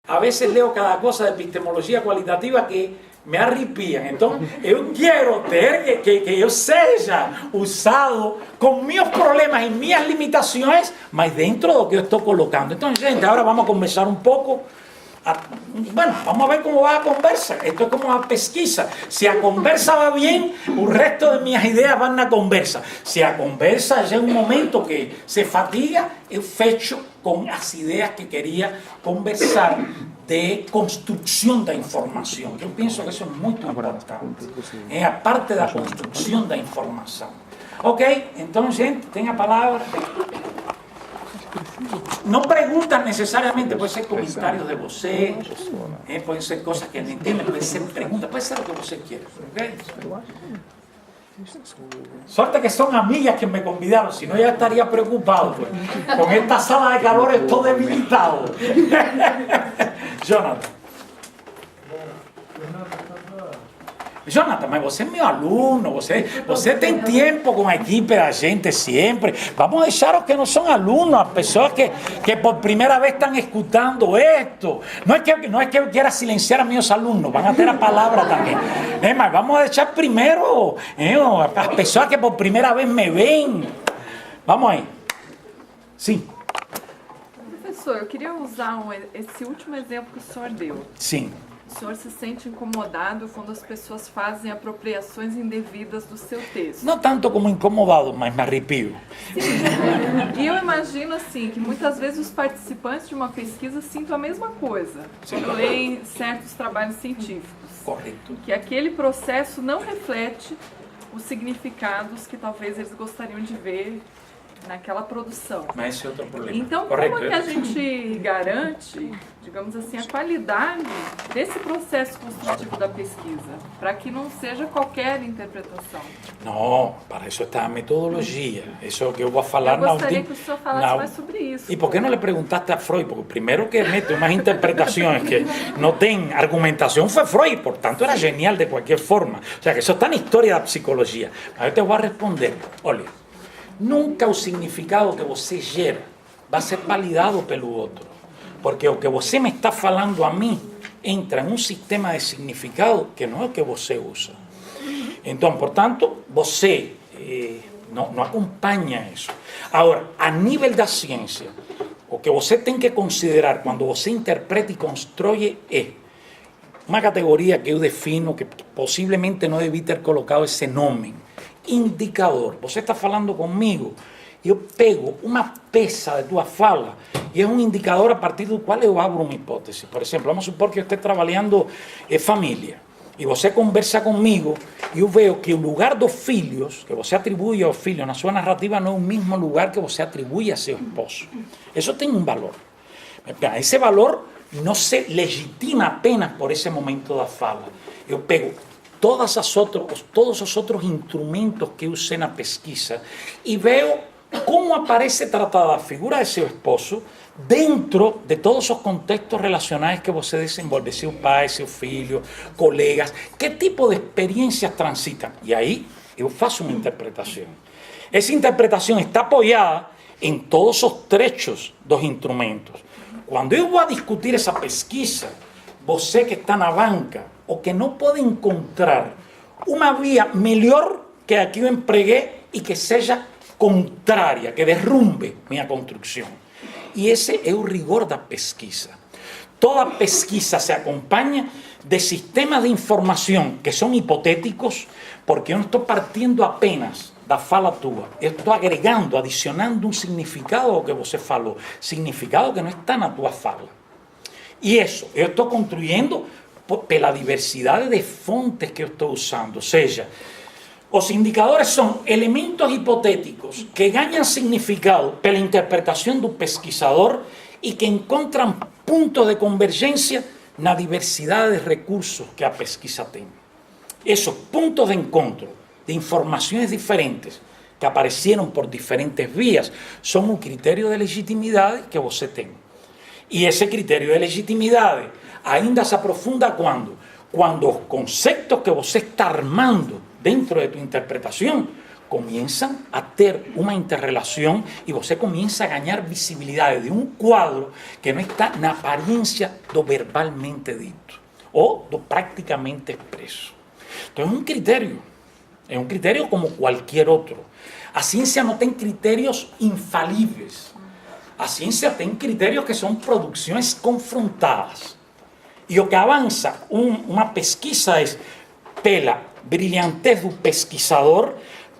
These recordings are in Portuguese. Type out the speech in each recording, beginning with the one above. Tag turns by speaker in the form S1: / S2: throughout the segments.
S1: a veces leo cada cosa de epistemología cualitativa que me arrepian. Entonces, yo quiero tener que yo sea usado con mis problemas y mis limitaciones, mas dentro de lo que yo estoy colocando. Entonces, gente, ahora vamos a conversar un poco. Bueno, vamos a ver cómo va a conversa. Esto es como una pesquisa. Si a conversa va bien, el resto de mis ideas van a conversa. Si a conversa llega un momento que se fatiga, yo fecho con las ideas que quería conversar de construcción de información. Yo pienso que eso es muy importante. Aparte de la construcción de información. Ok, entonces, gente, tenga palabra. No preguntas necesariamente, puede ser comentarios de você, pueden ser cosas que no entienden, puede ser preguntas, puede ser lo que você quiera. ¿Okay? Suerte que son amigas que me convidaron, si no ya estaría preocupado. Pues. Con esta sala de calor estoy debilitado. Jonathan, mas você é meu aluno, você tem tempo com a equipe da gente sempre. Vamos deixar os que não são alunos, as pessoas que por primeira vez estão escutando esto. Não é que eu queira silenciar a meus alunos, vão ter a palavra também. Mas vamos deixar primeiro as pessoas que por primeira vez me veem. Vamos aí. Sim.
S2: Professor, eu queria usar esse último exemplo que o senhor deu.
S1: Sim.
S2: O senhor se sente incomodado quando as pessoas fazem apropriações indevidas do seu texto?
S1: Não tanto como incomodado, mas me arrepio.
S2: Sim. E eu imagino assim, que muitas vezes os participantes de uma pesquisa sintam a mesma coisa. Quando leem certos trabalhos científicos.
S1: Correto.
S2: Que aquele processo não reflete os significados que talvez eles gostariam de ver naquela produção.
S1: Mas esse é outro problema.
S2: Então,
S1: correto.
S2: Como é que a gente garante, digamos assim, a qualidade desse processo construtivo da pesquisa, para que não seja qualquer interpretação?
S1: Não, para isso está a metodologia. Isso é o que eu vou falar.
S2: Eu gostaria que o senhor falasse mais sobre isso.
S1: E por que não lhe perguntaste a Freud? Porque primeiro que mete umas interpretações que não tem argumentação foi Freud, portanto era genial de qualquer forma. O sea, que isso está na história da psicologia. Mas eu te vou responder. Olha, nunca o significado que você gera vai ser validado pelo outro. Porque o que você me está falando a mim entra em um sistema de significado que não é o que você usa. Então, portanto, você não acompanha isso. Agora, a nível da ciência, o que você tem que considerar quando você interpreta e constrói é uma categoria que eu defino, que possivelmente não devia ter colocado esse nome, indicador. Você está falando comigo, eu pego uma peça de tua fala e é um indicador a partir do qual eu abro uma hipótese. Por exemplo, vamos supor que eu esteja trabalhando família e você conversa comigo e eu vejo que o lugar dos filhos, que você atribui aos filhos na sua narrativa, não é o mesmo lugar que você atribui a seu esposo. Isso tem um valor. Esse valor não se legitima apenas por esse momento da fala. Eu pego todos os outros instrumentos que eu usei na pesquisa e vejo como aparece tratada a figura de seu esposo dentro de todos os contextos relacionais que você desenvolve, seu pai, seu filho, colegas, que tipo de experiências transitam. E aí eu faço uma interpretação. Essa interpretação está apoiada em todos os trechos dos instrumentos. Quando eu vou discutir essa pesquisa, você que está na banca, o que não pode encontrar uma via melhor que a que eu empreguei e que seja contrária, que derrumbe minha construção. E esse é o rigor da pesquisa. Toda pesquisa se acompanha de sistemas de informação que são hipotéticos, porque eu não estou partindo apenas da fala tua, eu estou agregando, adicionando um significado ao que você falou, significado que não está na tua fala. E isso, eu estou construindo pela diversidade de fontes que eu estou usando. Ou seja, os indicadores são elementos hipotéticos que ganham significado pela interpretação do pesquisador e que encontram pontos de convergência na diversidade de recursos que a pesquisa tem. Esses pontos de encontro de informações diferentes que apareceram por diferentes vias são um critério de legitimidade que você tem. E esse critério de legitimidade ainda se aprofunda quando os conceitos que você está armando dentro de tua interpretação comienzan a ter uma interrelação e você começa a ganhar visibilidade de um quadro que não está na aparência do verbalmente dito ou do praticamente expresso. Então é um critério como qualquer outro. A ciência não tem critérios infalíveis. A ciência tem critérios que são produções confrontadas. E o que avança uma pesquisa é pela brilhantez do pesquisador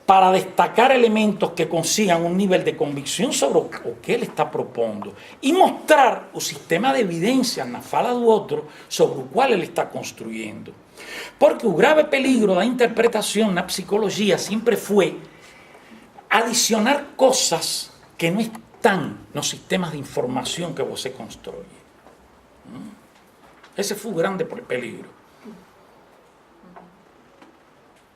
S1: para destacar elementos que consigam um nível de convicção sobre o que ele está propondo e mostrar o sistema de evidências na fala do outro sobre o qual ele está construindo. Porque o grave peligro da interpretação na psicologia sempre foi adicionar coisas que não estão nos sistemas de informação que você constrói. Esse foi o grande peligro.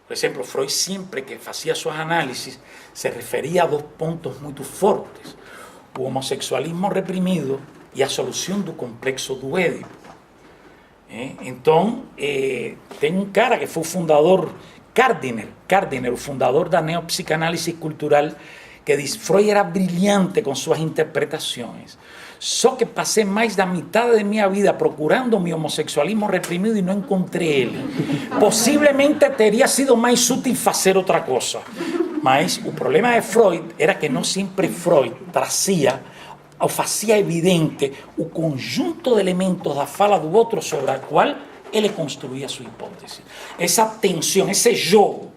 S1: Por exemplo, Freud sempre que fazia suas análises se referia a dois pontos muito fortes: o homossexualismo reprimido e a solução do complexo do Édipo. Então, tem um cara que foi o fundador, Gardner, o fundador da neopsicanálise cultural, que diz: Freud era brilhante com suas interpretações. Só que passei mais da metade de minha vida procurando meu homossexualismo reprimido e não encontrei ele. Possivelmente teria sido mais útil fazer outra coisa. Mas o problema de Freud era que não sempre Freud trazia ou fazia evidente o conjunto de elementos da fala do outro sobre a qual ele construía sua hipótese. Essa tensão, esse jogo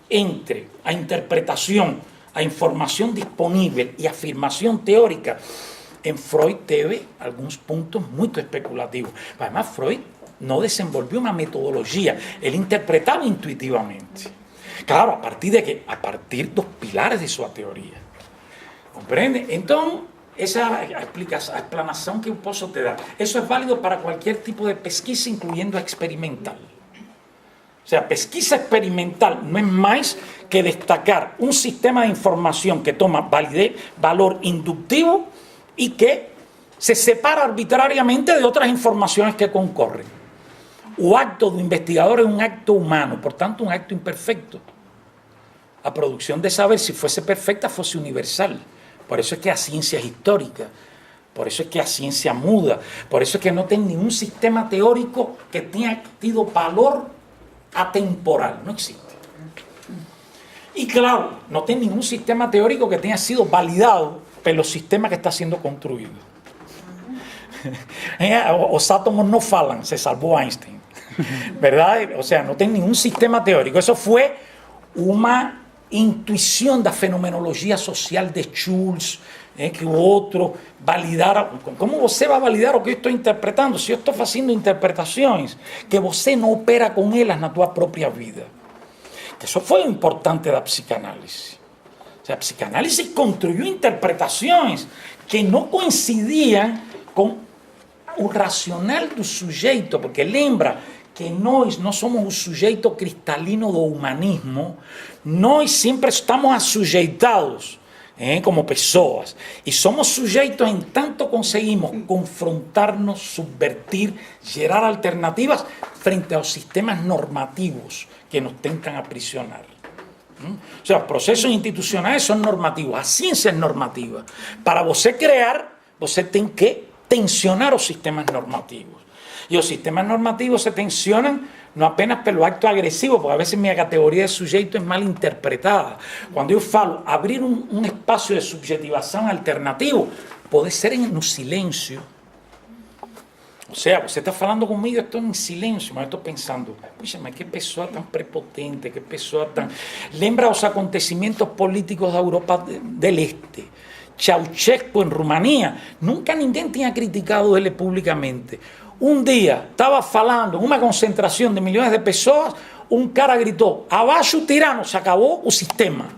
S1: entre a interpretação, a informação disponível e a afirmação teórica, em Freud teve alguns pontos muito especulativos. Además, Freud não desenvolveu uma metodologia, ele interpretava intuitivamente. Claro, a partir dos pilares de sua teoria. Compreende? Então, essa é a explanação que eu posso te dar. Isso é válido para qualquer tipo de pesquisa, incluindo a experimental. O sea, pesquisa experimental no es más que destacar un sistema de información que toma valor inductivo y que se separa arbitrariamente de otras informaciones que concorren. O acto do investigador es un acto humano, por tanto un acto imperfecto. A producción de saber, si fuese perfecta, fuese universal. Por eso es que la ciencia es histórica. Por eso es que la ciencia muda. Por eso es que no tiene ningún sistema teórico que tenga tenido valor atemporal. No existe. Y claro, no tiene ningún sistema teórico que tenga sido validado por los sistemas que está siendo construido. Os átomos no falan, se salvó Einstein. ¿Verdad? O sea, no tiene ningún sistema teórico. Eso fue una intuição da fenomenologia social de Schultz, que o outro validara. Como você vai validar o que eu estou interpretando se eu estou fazendo interpretações que você não opera com elas na tua própria vida? Isso foi o importante da psicanálise. O sea, a psicanálise construiu interpretações que não coincidiam com o racional do sujeito, porque lembra que nós não somos o sujeito cristalino do humanismo, nós sempre estamos assujeitados como pessoas, e somos sujeitos em tanto conseguimos confrontar-nos, subvertir, gerar alternativas frente aos sistemas normativos que nos tentam aprisionar. O sea, os processos institucionais são normativos, a ciência é normativa. Para você criar, você tem que tensionar os sistemas normativos. E os sistemas normativos se tensionam não apenas pelo acto agressivo, porque a vezes minha categoria de sujeito é mal interpretada. Quando eu falo abrir um espaço de subjetivação alternativo, pode ser no silêncio. Ou seja, você está falando comigo, eu estou em silêncio, mas eu estou pensando, puxa, mas que pessoa tão prepotente, que pessoa tão... Lembra os acontecimentos políticos da Europa del Este. Ceausescu em Rumania, nunca ninguém tinha criticado ele publicamente. Um dia, estava falando em uma concentração de milhões de pessoas, um cara gritou, abaixo o tirano, se acabou o sistema.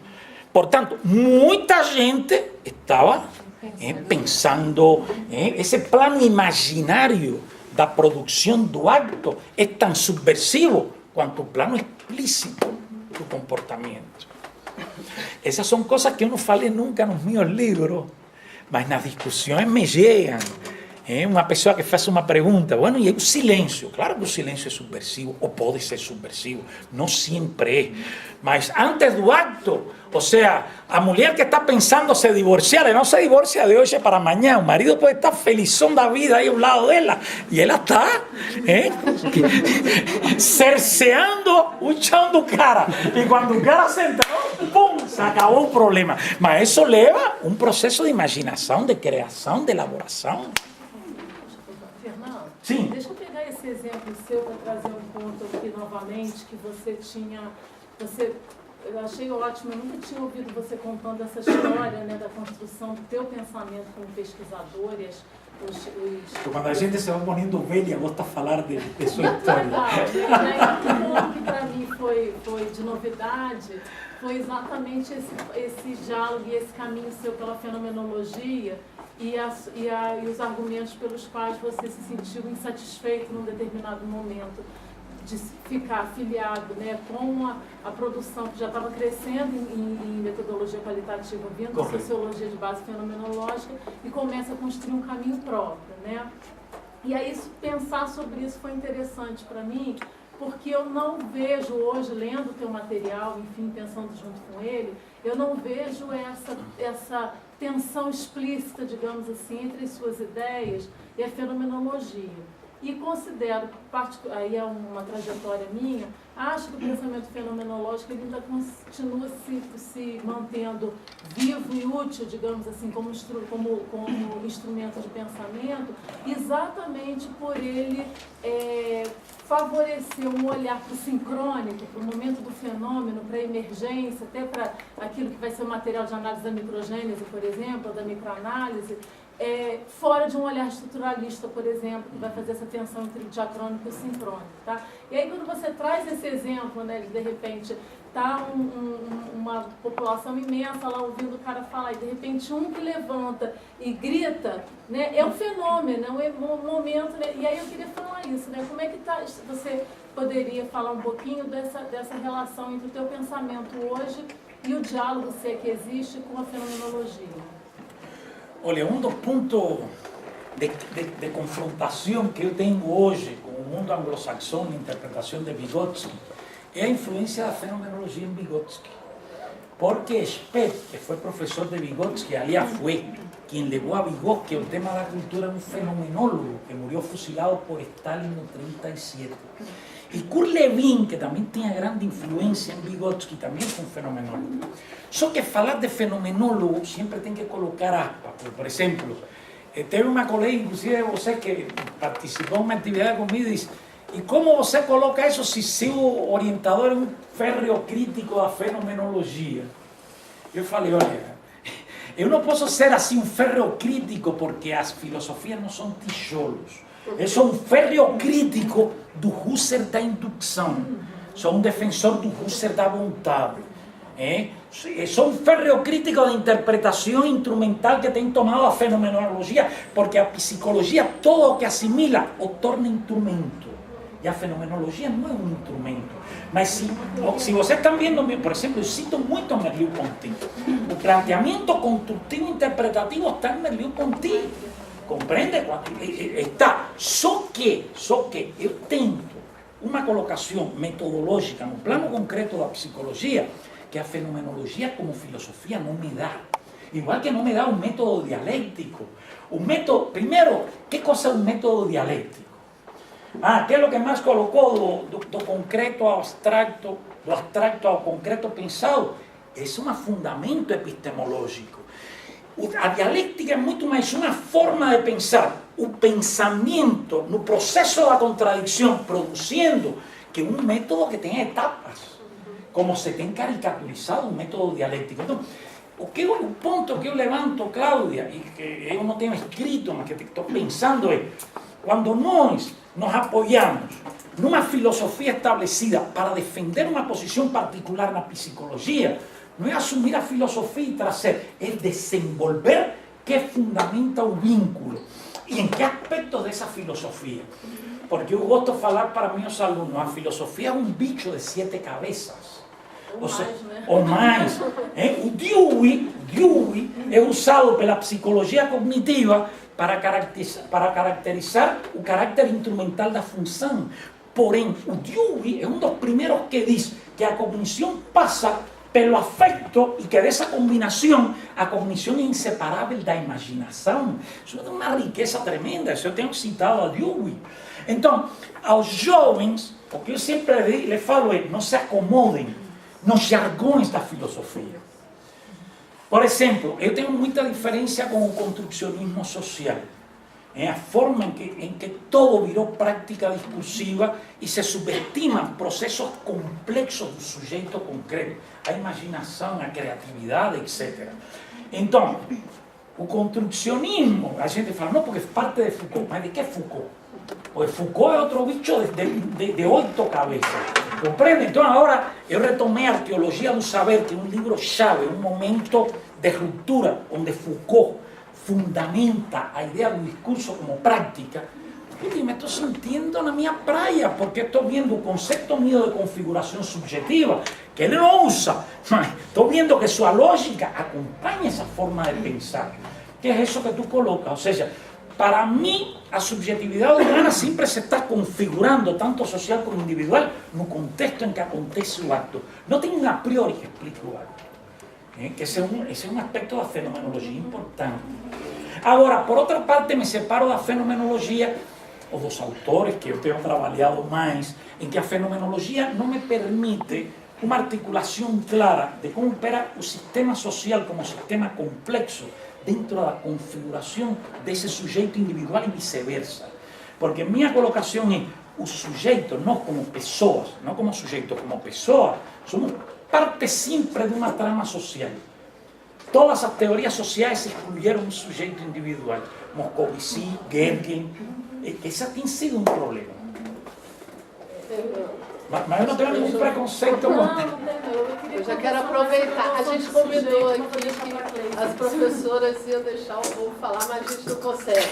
S1: Portanto, muita gente estava pensando, esse plano imaginário da produção do acto é tão subversivo quanto o plano explícito do comportamento. Essas são coisas que eu não falei nunca nos meus livros, mas nas discussões me chegam. Uma pessoa que faz uma pergunta, bueno, e o silêncio, claro que o silêncio é subversivo, ou pode ser subversivo, não sempre é, mas antes do acto, ou seja, a mulher que está pensando se divorciar, ela não se divorcia de hoje para amanhã, o marido pode estar felizão da vida aí ao lado dela, e ela está cerceando o chão do cara, e quando o cara sentou, pum, se acabou o problema, mas isso leva um processo de imaginação, de criação, de elaboração. Sim.
S3: Deixa eu pegar esse exemplo seu para trazer um ponto aqui novamente, que você tinha... eu achei ótimo, eu nunca tinha ouvido você contando essa história, né, da construção do teu pensamento como pesquisador e
S1: Quando a gente se vai ponendo velha, gosta de falar de sua história.
S3: O que para mim foi de novidade foi exatamente esse diálogo e esse caminho seu pela fenomenologia e os argumentos pelos quais você se sentiu insatisfeito num determinado momento de ficar afiliado, né, com a produção que já estava crescendo em metodologia qualitativa, vindo da sociologia de base fenomenológica, e começa a construir um caminho próprio, né? E aí pensar sobre isso foi interessante para mim, porque eu não vejo hoje, lendo o teu material, enfim, pensando junto com ele, eu não vejo essa tensão explícita, digamos assim, entre as suas ideias e a fenomenologia. E considero, aí é uma trajetória minha, acho que o pensamento fenomenológico ele ainda continua se mantendo vivo e útil, digamos assim, como instrumento de pensamento, exatamente por ele favorecer um olhar para o sincrônico, para o momento do fenômeno, para a emergência, até para aquilo que vai ser o material de análise da microgênese, por exemplo, ou da microanálise, fora de um olhar estruturalista, por exemplo, que vai fazer essa tensão entre o diacrônico e o sincrônico, tá? E aí quando você traz esse exemplo, né, de repente tá uma população imensa lá ouvindo o cara falar, e de repente um que levanta e grita, né, é um fenômeno, é um momento, né? E aí eu queria falar isso, né? Como é que tá, você poderia falar um pouquinho dessa relação entre o teu pensamento hoje e o diálogo, se é que existe, com a fenomenologia?
S1: Olha, um dos pontos de confrontação que eu tenho hoje com o mundo anglo-saxão na interpretação de Vygotsky é a influência da fenomenologia em Vygotsky. Porque Speth, que foi professor de Vygotsky, aliás foi quien levou a Vygotsky o tema da cultura de um fenomenólogo que morreu fusilado por Stalin no 1937. E Kurt Lewin, que também tinha grande influência em Vygotsky, também foi um fenomenólogo. Só que falar de fenomenólogo sempre tem que colocar aspas. Por exemplo, teve uma colega, inclusive você, que participou de uma atividade comigo, e disse: e como você coloca isso se seu orientador é um férreo crítico da fenomenologia? Eu falei: olha, eu não posso ser assim um férreo crítico porque as filosofias não são tijolos. Eu sou um férreo crítico do Husserl da indução. Sou um defensor do Husserl da vontade. Sou um férreo crítico da interpretação instrumental que tem tomado a fenomenologia, porque a psicologia, todo o que assimila, o torna instrumento. E a fenomenologia não é um instrumento. Mas se vocês estão vendo, por exemplo, eu cito muito Merleau-Ponty. O planteamento construtivo interpretativo está em Merleau-Ponty. Compreende? Está. Só que eu tento uma colocação metodológica no plano concreto da psicologia que a fenomenologia como filosofia não me dá. Igual que não me dá um método dialético. Primeiro, que coisa é um método dialético? Que é o que mais colocou do concreto ao abstracto, do abstracto ao concreto pensado? Esse é um fundamento epistemológico. A dialética é muito mais uma forma de pensar o pensamento no processo da contradição, produzindo, que um método que tem etapas, como se tem caricaturizado um método dialético. Então, o ponto que eu levanto, Cláudia, e que eu não tenho escrito, mas que estou pensando é, quando nós nos apoiamos numa filosofia estabelecida para defender uma posição particular na psicologia, não é assumir a filosofia e trazer, é desenvolver que fundamenta o vínculo. E em que aspectos dessa filosofia? Porque eu gosto de falar para meus alunos, a filosofia é um bicho de 7 cabeças. ou mais. O Dewey é usado pela psicologia cognitiva para caracterizar o caráter instrumental da função. Porém, o Dewey é um dos primeiros que diz que a cognição passa pelo afecto e que dessa combinação, a cognição é inseparável da imaginação. Isso é uma riqueza tremenda, isso eu tenho citado a Dewey. Então, aos jovens, o que eu sempre lhes falo é, não se acomodem nos jargões da filosofia. Por exemplo, eu tenho muita diferença com o construcionismo social. É a forma em que todo virou prática discursiva e se subestimam processos complexos do sujeito concreto, a imaginação, a criatividade, etc. Então, o construcionismo, a gente fala, não, porque é parte de Foucault, mas de que Foucault? Porque Foucault é outro bicho de 8 cabeças, compreende? Então agora eu retomei a Arqueologia do Saber, que é um livro-chave, um momento de ruptura, onde Foucault fundamenta a ideia do discurso como prática. E me estou sentindo na minha praia, porque estou vendo o conceito meu de configuração subjetiva, que ele não usa, mas estou vendo que sua lógica acompanha essa forma de pensar, que é isso que tu colocas. Ou seja, para mim, a subjetividade humana sempre se está configurando, tanto social como individual, no contexto em que acontece o ato. Não tem um a priori que explique o ato. Que esse é um aspecto da fenomenologia importante. Agora, por outra parte, me separo da fenomenologia, ou dos autores que eu tenho trabalhado mais, em que a fenomenologia não me permite uma articulação clara de como opera o sistema social como sistema complexo dentro da configuração desse sujeito individual e vice-versa. Porque minha colocação é o sujeito, nós como pessoas, não como sujeito, como pessoa, somos parte sempre de uma trama social. Todas as teorias sociais excluíram o sujeito individual. Moscovici, Gergen, esse tem sido um problema. Mas eu não tenho nenhum preconceito.
S4: Eu já quero aproveitar. A gente combinou aqui que as professoras iam deixar o povo falar, mas a gente não consegue.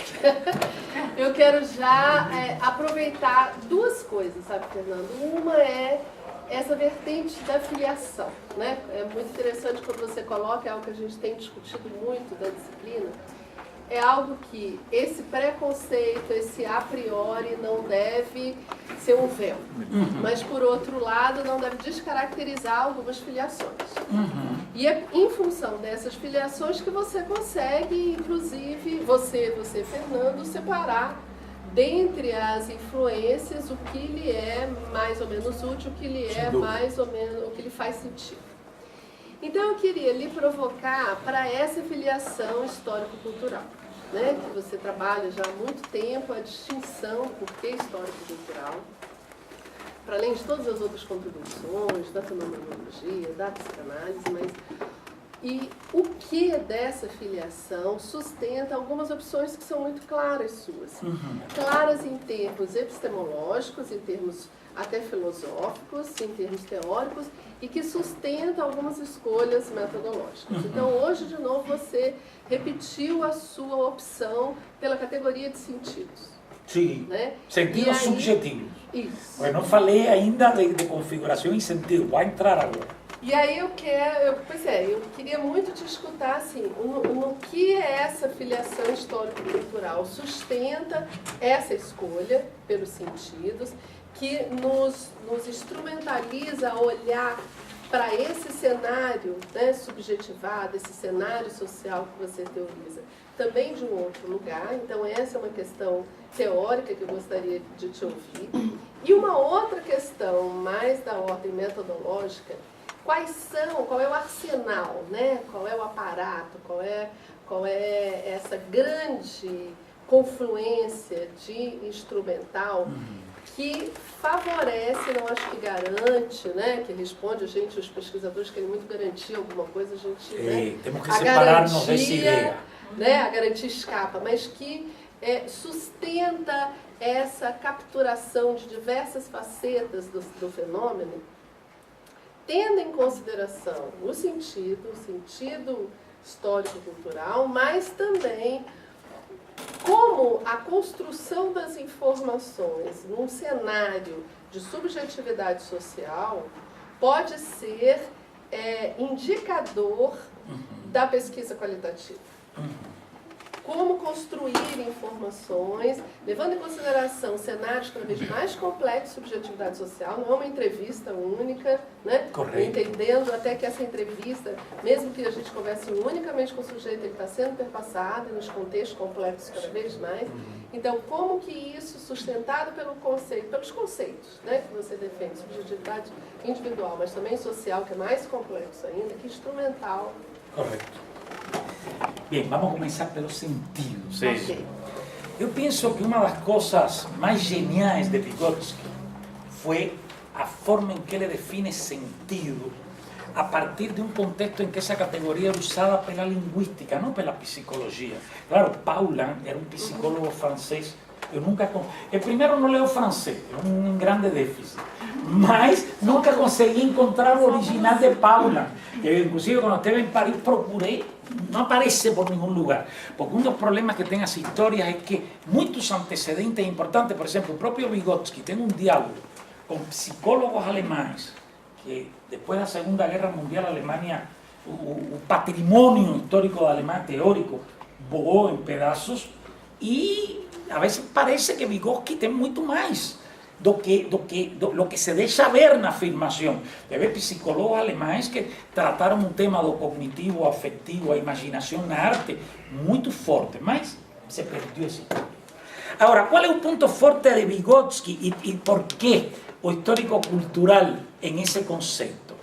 S4: Eu quero já aproveitar duas coisas, sabe, Fernando? Uma é essa vertente da filiação, né? É muito interessante quando você coloca, é algo que a gente tem discutido muito da disciplina, é algo que esse preconceito, esse a priori não deve ser um véu, mas por outro lado não deve descaracterizar algumas filiações. E é em função dessas filiações que você consegue, inclusive, você Fernando, separar dentre as influências o que lhe é mais ou menos útil, o que lhe é mais ou menos, o que lhe faz sentido. Então eu queria lhe provocar para essa filiação histórico-cultural, né, que você trabalha já há muito tempo, a distinção do porquê histórico-cultural, para além de todas as outras contribuições, da fenomenologia, da psicanálise, mas e o que dessa filiação sustenta algumas opções que são muito claras suas. Claras em termos epistemológicos, em termos até filosóficos, em termos teóricos, e que sustenta algumas escolhas metodológicas. Então, hoje, de novo, você repetiu a sua opção pela categoria de sentidos. Sim,
S1: né? Sentidos subjetivos.
S4: Isso.
S1: Eu não falei ainda de configuração e sentido, vai entrar agora.
S4: E aí eu queria muito te escutar assim, no que essa filiação histórico-cultural sustenta essa escolha pelos sentidos, que nos instrumentaliza a olhar para esse cenário, né, subjetivado, esse cenário social que você teoriza, também de um outro lugar. Então essa é uma questão teórica que eu gostaria de te ouvir. E uma outra questão, mais da ordem metodológica, qual é o arsenal, né? Qual é o aparato, qual é essa grande confluência de instrumental que favorece, não acho que garante, né? Que responde a gente, os pesquisadores querem muito garantir alguma coisa, a gente... né?
S1: Temos que separar-nos dessa ideia.
S4: Né? A garantia escapa, mas que sustenta essa capturação de diversas facetas do fenômeno, tendo em consideração o sentido histórico-cultural, mas também como a construção das informações num cenário de subjetividade social pode ser indicador da pesquisa qualitativa. Como construir informações, levando em consideração cenários cada vez mais complexos de subjetividade social, não é uma entrevista única, né?
S1: Correto.
S4: Entendendo até que essa entrevista, mesmo que a gente converse unicamente com o sujeito, ele está sendo perpassado nos contextos complexos cada vez mais. Então, como que isso, sustentado pelo conceito, pelos conceitos, né, que você defende, subjetividade individual, mas também social, que é mais complexo ainda, que instrumental.
S1: Correto. Bem, vamos começar pelos sentidos.
S4: Ok.
S1: Eu penso que uma das coisas mais geniais de Vygotsky foi a forma em que ele define sentido a partir de um contexto em que essa categoria era usada pela linguística, não pela psicologia. Claro, Paulin era um psicólogo francês. Eu nunca... Eu primeiro não leio francês, é um grande déficit. Mas nunca consegui encontrar o original de Paulin. Eu, inclusive, quando esteve em Paris, procurei, não aparece por nenhum lugar. Porque um dos problemas que tem as histórias é que muitos antecedentes importantes, por exemplo, o próprio Vygotsky tem um diálogo com psicólogos alemães, que depois da Segunda Guerra Mundial, a Alemanha, o patrimônio histórico da Alemanha teórico voou em pedaços, e a vezes parece que Vygotsky tem muito mais do que se deixa ver na afirmação. Teve psicólogos alemães que trataram um tema do cognitivo, afetivo, a imaginação na arte muito forte, mas se perdeu esse ponto. Agora, qual é o ponto forte de Vygotsky e por que o histórico-cultural em esse conceito?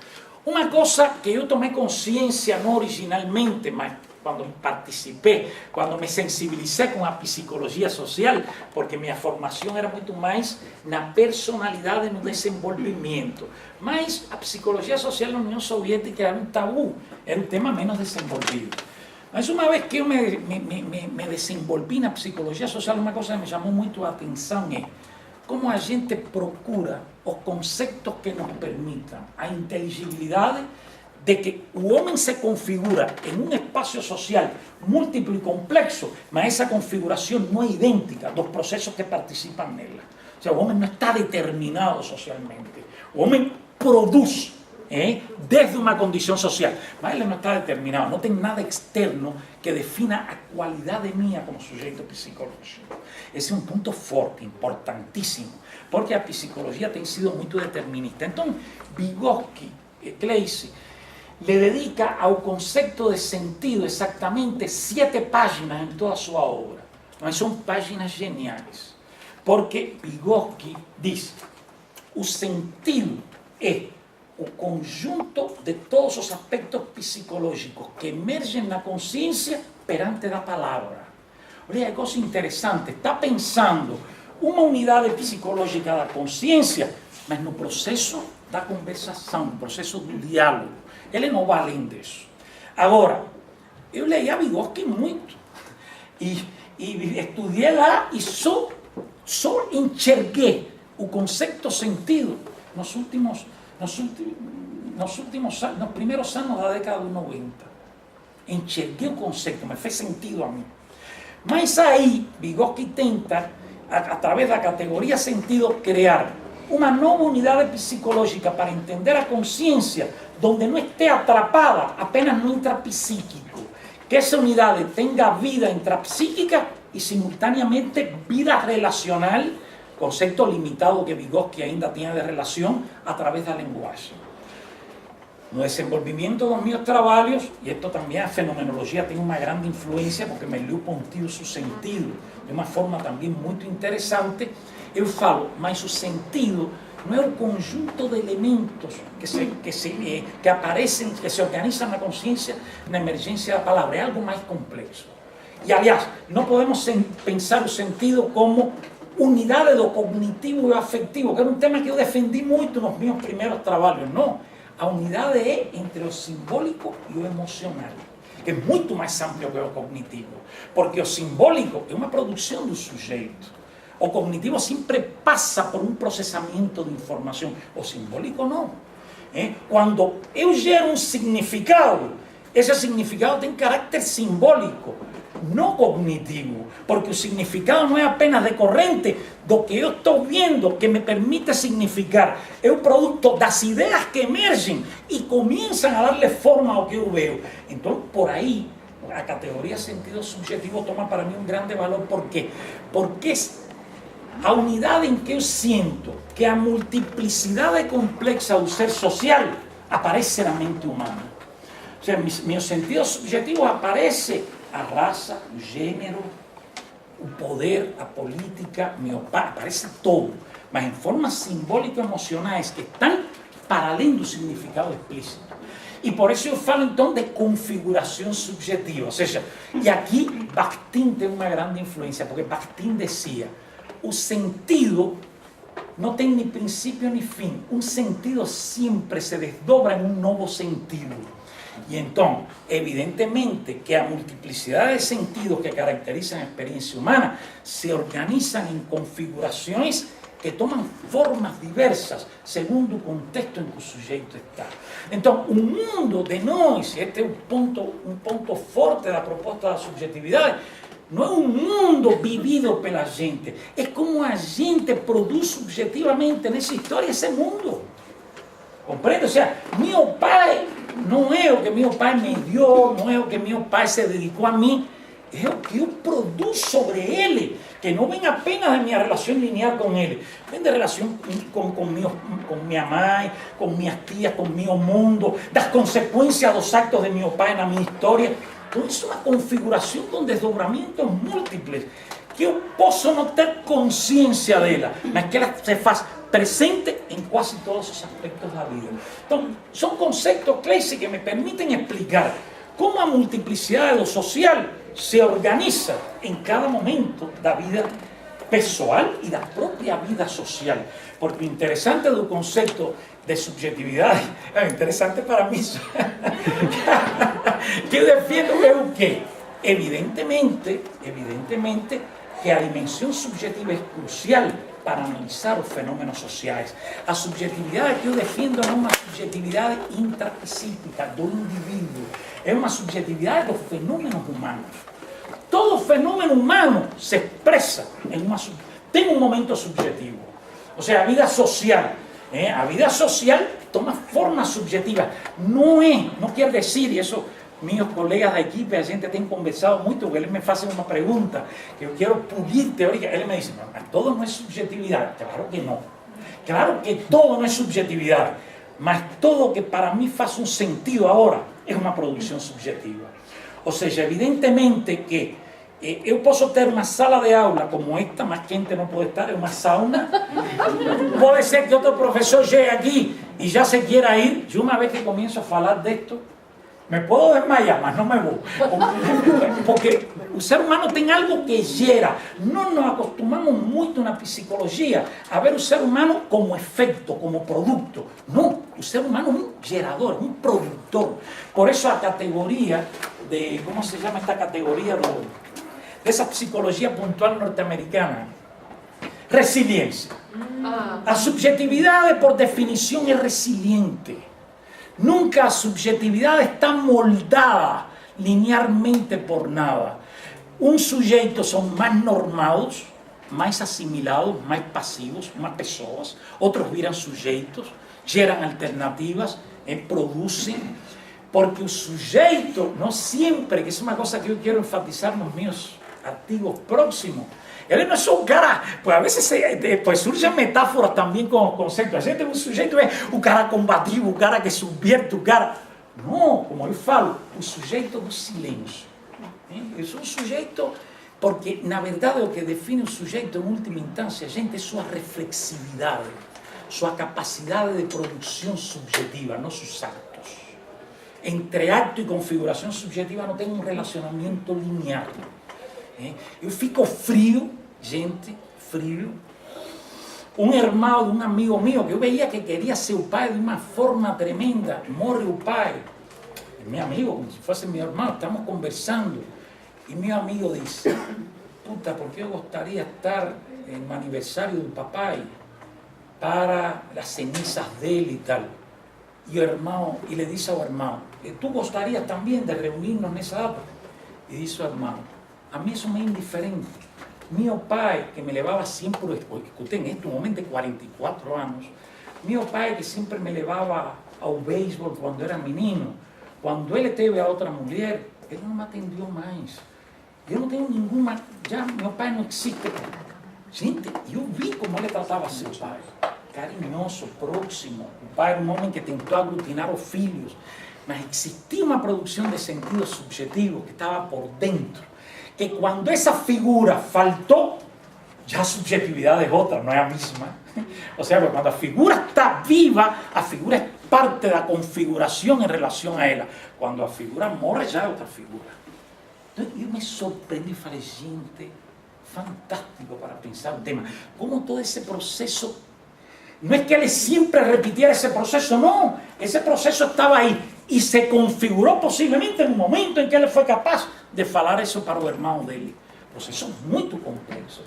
S1: Uma coisa que eu tomei consciência, não originalmente, mas quando participei, quando me sensibilicei com a psicologia social, porque minha formação era muito mais na personalidade, no desenvolvimento. Mas a psicologia social na União Soviética era um tabu, era um tema menos desenvolvido. Mas uma vez que eu me desenvolvi na psicologia social, uma coisa que me chamou muito a atenção é como a gente procura os conceitos que nos permitam a inteligibilidade de que o homem se configura em um espaço social múltiplo e complexo, mas essa configuração não é idêntica dos processos que participam nela. O sea, o homem não está determinado socialmente. O homem produz desde uma condição social, mas ele não está determinado, não tem nada externo que defina a qualidade minha como sujeito psicológico. Esse é um ponto forte, importantíssimo, porque a psicologia tem sido muito determinista. Então, Vygotsky, Clase, le dedica ao conceito de sentido exatamente 7 páginas em toda a sua obra. Mas são páginas geniais, porque Vygotsky diz: o sentido é o conjunto de todos os aspectos psicológicos que emergem na consciência perante da palavra. Olha que coisa interessante, está pensando uma unidade psicológica da consciência, mas no processo da conversação, no processo do diálogo. Ele não vai além disso. Agora, eu leio a Vygotsky muito, e estudei lá e só enxerguei o conceito sentido nos primeiros anos da década de 90. Enxerguei o conceito, me fez sentido a mim. Mas aí, Vygotsky tenta, através da categoria sentido, criar uma nova unidade psicológica para entender a consciência, donde não esteja atrapada apenas no intrapsíquico. Que essa unidade tenha vida intrapsíquica e, simultaneamente, vida relacional, conceito limitado que Vygotsky ainda tinha de relação, através da linguagem. No desenvolvimento dos meus trabalhos, e isto também a fenomenologia tem uma grande influência, porque me leu Pontillo su sentido, de uma forma também muito interessante, eu falo, mas o sentido não é o conjunto de elementos que aparecem, que se organizam na consciência, na emergência da palavra, é algo mais complexo. E, aliás, não podemos pensar o sentido como unidade do cognitivo e afetivo, que era um tema que eu defendi muito nos meus primeiros trabalhos. Não, a unidade é entre o simbólico e o emocional, que é muito mais amplo que o cognitivo, porque o simbólico é uma produção do sujeito. O cognitivo sempre passa por um processamento de informação, o simbólico não. Quando eu gero um significado, esse significado tem caráter simbólico, não cognitivo, porque o significado não é apenas decorrente do que eu estou vendo, que me permite significar, é o produto das ideias que emergem e começam a darle forma ao que eu vejo. Então, por aí, a categoria sentido subjetivo toma para mim um grande valor. Por quê? Porque a unidade em que eu sinto que a multiplicidade complexa do ser social aparece na mente humana. Ou seja, meu sentido subjetivo aparece a raça, o gênero, o poder, a política, meu pai, aparece todo, mas em formas simbólico-emocionais que estão para além do significado explícito. E por isso eu falo então de configuração subjetiva, ou seja, e aqui Bakhtin tem uma grande influência, porque Bakhtin dizia, o sentido não tem nem princípio nem fim, um sentido sempre se desdobra em um novo sentido. E então, evidentemente que a multiplicidade de sentidos que caracterizam a experiência humana se organizam em configurações que tomam formas diversas segundo o contexto em que o sujeito está. Então, o mundo de nós, este é um ponto forte da proposta da subjetividade, não é um mundo vivido pela gente, é como a gente produz subjetivamente nessa história esse mundo. Compreende? Ou seja, meu pai não é o que meu pai me deu, não é o que meu pai se dedicou a mim, é o que eu produzo sobre ele, que não vem apenas da minha relação linear com ele, vem da relação com minha mãe, com minhas tias, com meu mundo, das consequências dos actos de meu pai na minha história. Então isso é uma configuração com desdobramentos múltiplos, que eu posso não ter consciência dela, mas que ela se faz presente em quase todos os aspectos da vida. Então, são conceitos clássicos que me permitem explicar como a multiplicidade do social se organiza em cada momento da vida pessoal e da própria vida social. Porque o interessante do conceito de subjetividade, é interessante para mim, que eu defendo é o quê? Evidentemente que a dimensão subjetiva é crucial para analisar os fenômenos sociais. A subjetividade que eu defendo não é uma subjetividade intrapsíquica do indivíduo, é uma subjetividade dos fenômenos humanos. Todo fenômeno humano se expressa em tem um momento subjetivo. Ou seja, a vida social toma forma subjetiva. Não quer dizer, e isso meus colegas da equipe, a gente tem conversado muito, porque eles me fazem uma pergunta que eu quero pulir teórica, eles me dizem, mas todo não é subjetividade. Claro que não. Claro que todo não é subjetividade, mas todo que para mim faz um sentido agora é uma produção subjetiva. Ou seja, evidentemente que eu posso ter uma sala de aula como esta, mais quente não pode estar, é uma sauna. Pode ser que outro professor chegue aqui e já se queira ir, e uma vez que começo a falar disto, me puedo desmayar, mas não me vou. Porque o ser humano tem algo que gera. Não nos acostumamos muito na psicologia a ver o ser humano como efeito, como produto. Não, o ser humano é um gerador, um produtor. Por isso a categoria de, como se chama esta categoria dessa psicologia pontual norte-americana? Resiliência. A subjetividade, por definição, é resiliente. Nunca a subjetividade está moldada linearmente por nada. Uns sujeitos são mais normados, mais assimilados, mais passivos, mais pessoas. Outros viram sujeitos, geram alternativas, produzem. Porque o sujeito, não sempre, que isso é uma coisa que eu quero enfatizar nos meus artigos próximos, ele não é só um cara, pues a veces pues surgen metáforas também com o conceito. A gente, um sujeito é o cara combativo, o cara que subverte, o cara... Não, como eu falo, o sujeito do silêncio. É um sujeito, porque na verdade o que define o sujeito em última instância, gente, é sua reflexividade, sua capacidade de produção subjetiva, não seus actos. Entre acto e configuração subjetiva não tem um relacionamento linear. Eu fico frio, gente, frio. Um irmão de um amigo meu que eu veia que queria ser o pai de uma forma tremenda, morre o pai. E meu amigo, como se fosse meu irmão, estamos conversando. E meu amigo diz, puta, porque eu gostaria de estar no aniversário do papai para as cenizas dele e tal. E o irmão, e le diz ao irmão, tu gostarias também de reunir-nos nessa data? E diz o irmão, a mí eso me é indiferente. Meu pai, que me levava sempre, escutei em este momento de 44 anos, meu pai que sempre me levava ao beisebol quando era menino, quando ele teve a outra mulher, ele não me atendeu mais. Eu não tenho nenhuma, já meu pai não existe. Gente, eu vi como ele tratava seu pai. Carinhoso, próximo. O pai era um homem que tentou aglutinar os filhos, mas existia uma produção de sentido subjetivo que estava por dentro. Que quando essa figura faltou, já a subjetividade é outra, não é a mesma. Ou seja, quando a figura está viva, a figura é parte da configuração em relação a ela. Quando a figura morre, já é outra figura. Então eu me surpreendi e falei, gente, fantástico para pensar o tema. Como todo esse processo, não é que ele sempre repetiera esse processo, não. Esse processo estava aí e se configurou possivelmente no momento em que ele foi capaz de falar isso para o irmão dele. Processo muito complexo.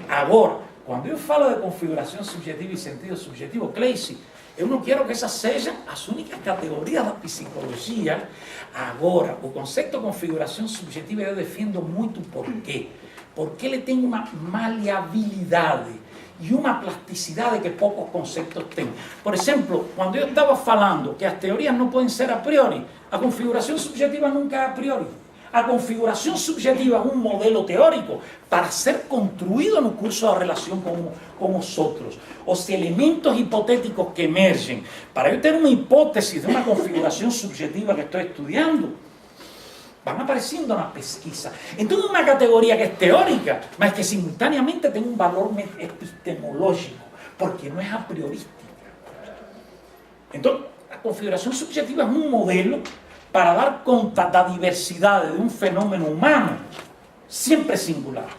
S1: Agora, quando eu falo de configuração subjetiva e sentido subjetivo, Cleice, eu não quero que essas sejam as únicas categorias da psicologia. Agora, o conceito de configuração subjetiva eu defendo muito por quê? Porque ele tem uma maleabilidade e uma plasticidade que poucos conceitos têm. Por exemplo, quando eu estava falando que as teorias não podem ser a priori, a configuração subjetiva nunca é a priori. A configuração subjetiva é um modelo teórico para ser construído no curso da relação com os outros. Os elementos hipotéticos que emergem para eu ter uma hipótese de uma configuração subjetiva que estou estudando vão aparecendo na pesquisa. Então é uma categoria que é teórica, mas que simultaneamente tem um valor epistemológico, porque não é a priorística. Então, a configuração subjetiva é um modelo para dar conta da diversidade de um fenômeno humano sempre singular.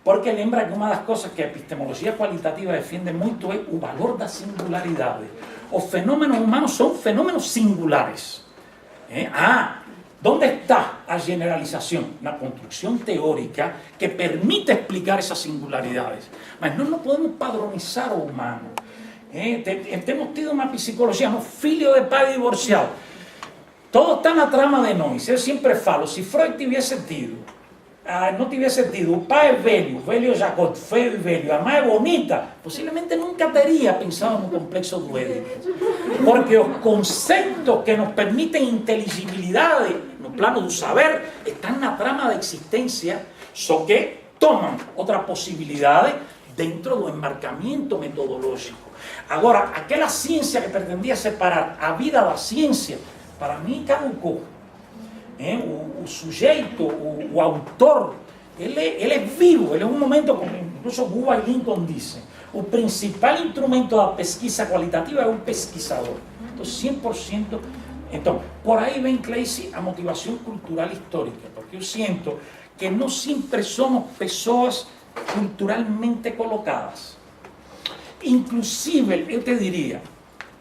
S1: Porque lembra que uma das coisas que a epistemologia qualitativa defende muito é o valor da singularidade. Os fenômenos humanos são fenômenos singulares. ¿Dónde está a generalização? Na construção teórica que permite explicar essas singularidades. Mas não podemos padronizar o humano. Temos tido uma psicologia, no filho de pai divorciado. Todo está na trama de nós. Eu sempre falo, se Freud tivesse tido, não tivesse tido, o pai é velho Jacob, feio e velho, a mãe é bonita, possivelmente nunca teria pensado no complexo do Édipo. Porque os conceitos que nos permitem inteligibilidade no plano do saber estão na trama da existência, só que tomam outra possibilidade dentro do embarcamento metodológico. Agora, aquela ciência que pretendia separar a vida da ciência, para mim caducou. O sujeito, o autor, ele é vivo, ele é um momento, como incluso Guba e Lincoln dizem, o principal instrumento da pesquisa qualitativa é o pesquisador. Então, 100%. Então, por aí vem, Cleice, a motivação cultural histórica, porque eu sinto que não sempre somos pessoas culturalmente colocadas. Inclusive, eu te diria,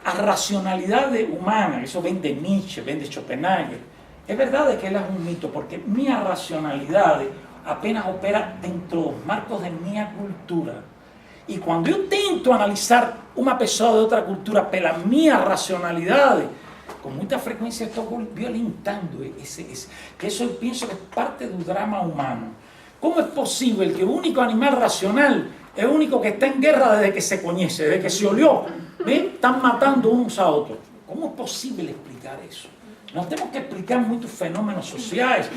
S1: a racionalidade humana, isso vem de Nietzsche, vem de Schopenhauer, é verdade que ela é um mito, porque minha racionalidade apenas opera dentro dos marcos de minha cultura. E quando eu tento analisar uma pessoa de outra cultura pela minha racionalidade, com muita frequência estou violentando isso eu penso que é parte do drama humano. Como é possível que o único animal racional é o único que está em guerra desde que se conhece, desde que se olhou? Estão matando uns a outros. Como é possível explicar isso? Nós temos que explicar muitos fenômenos sociais.